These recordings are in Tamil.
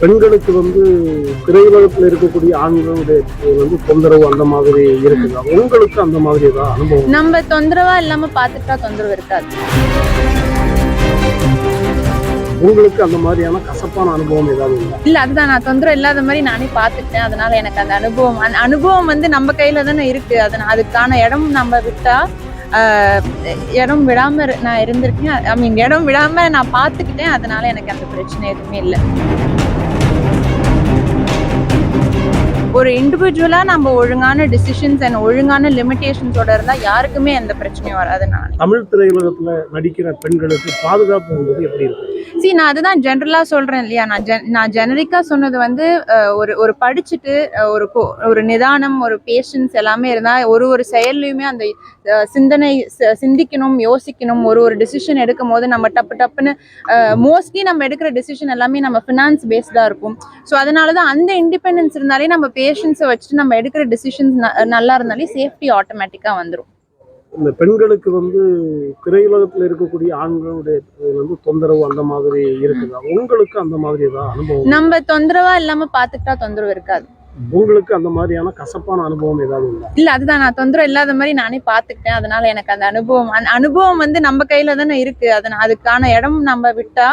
பெண்களுக்கு திரையுலகத்துல இருக்கக்கூடிய ஆண்களுடைய தொந்தரவு அந்த மாதிரி இருக்குதா? உங்களுக்கு அந்த மாதிரி ஏதாவது அனுபவம்? நம்ம தொந்தரவா இல்லாம பாத்துட்டா தொந்தரவு இருக்காது. உங்களுக்கு அந்த மாதிரியான கசப்பான அனுபவம் ஏதாவது இல்லை? இல்ல, அதுதான், நான் தொந்தரவு இல்லாத மாதிரி நானே பாத்துட்டேன். அதனால எனக்கு அந்த அனுபவம் நம்ம கையில தானே இருக்கு. அதுக்கான இடம் நம்ம விட்டா இடம் விடாம நான் இருந்திருக்கேன். இடம் விடாம நான் பாத்துக்கிட்டேன். அதனால எனக்கு அந்த பிரச்சனை எதுவுமே இல்லை. ஒரு இண்டிவிஜுவலா நம்ம ஒழுங்கான டிசிஷன்ஸ் அண்ட் ஒழுங்கான லிமிடேஷன்ஸோட இருந்தா யாருக்குமே எந்த பிரச்சனையும் வராது. தமிழ் திரையுலகத்துல நடிக்கிற பெண்களுக்கு பாதுகாப்பு என்பது எப்படி இருக்கு? நான் அதுதான் ஜெனரலா சொல்றேன் இல்லையா. நான் ஜெனரிக்கா சொன்னது ஒரு படிச்சுட்டு ஒரு நிதானம், ஒரு பேஷன்ஸ் எல்லாமே இருந்தா ஒரு செயல்லையுமே அந்த சிந்திக்கணும், யோசிக்கணும். ஒரு டிசிஷன் எடுக்கும் போது நம்ம டப்புன்னு மோஸ்ட்லி நம்ம எடுக்கிற டிசிஷன் எல்லாமே நம்ம ஃபினான்ஸ் பேஸ்டா இருக்கும். ஸோ அதனாலதான் அந்த இண்டிபெண்டன்ஸ் இருந்தாலே நம்ம பேஷன்ஸை வச்சுட்டு நம்ம எடுக்கிற டிசிஷன்ஸ் நல்லா இருந்தாலே சேஃப்டி ஆட்டோமேட்டிக்கா வந்துடும். இந்த பெண்களுக்கு திரையுலகத்துல இருக்கக்கூடிய ஆண்களுடைய தொந்தரவு அந்த மாதிரி இருக்குதா? உங்களுக்கு அந்த மாதிரி ஏதாவது அனுபவம்? நம்ம தொந்தரவா இல்லாம பாத்துக்கிட்டா தொந்தரவு இருக்காது. உங்களுக்கு அந்த மாதிரியான கசப்பான அனுபவம் ஏதாவது இல்லை? இல்ல, அதுதான், நான் தொந்தரவு இல்லாத மாதிரி நானே பாத்துக்கிட்டேன். அதனால எனக்கு அந்த அனுபவம் நம்ம கையில தானே இருக்கு. அதுக்கான இடம் நம்ம விட்டா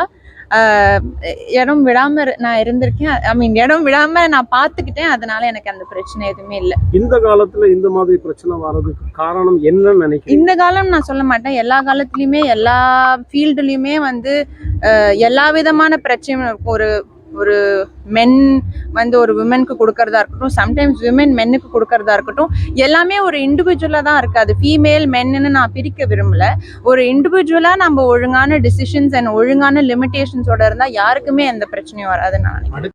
இடம் விடாம நான் இருந்திருக்கேன். இடம் விடாம நான் பாத்துக்கிட்டேன். அதனால எனக்கு அந்த பிரச்சனை எதுவுமே இல்லை. இந்த காலத்துல இந்த மாதிரி பிரச்சனை வர்றதுக்கு காரணம் என்னன்னு நினைக்கிறேன்? இந்த காலம் நான் சொல்ல மாட்டேன். எல்லா காலத்துலயுமே எல்லா ஃபீல்டுலயுமே எல்லா விதமான பிரச்சனையும் இருக்கும். ஒரு மென் ஒரு விமனுக்கு கொடுக்கறதா இருக்கட்டும், சம்டைம்ஸ் விமன் மென்னுக்கு கொடுக்கறதா இருக்கட்டும், எல்லாமே ஒரு இண்டிவிஜுவலா தான் இருக்கு. அது ஃபீமேல் மென்னு நான் பிரிக்க விரும்பல. ஒரு இண்டிவிஜுவலா நம்ம ஒழுங்கான டிசிஷன்ஸ் அண்ட் ஒழுங்கான லிமிடேஷன்ஸோட இருந்தா யாருக்குமே எந்த பிரச்சனையும் வராது. நான்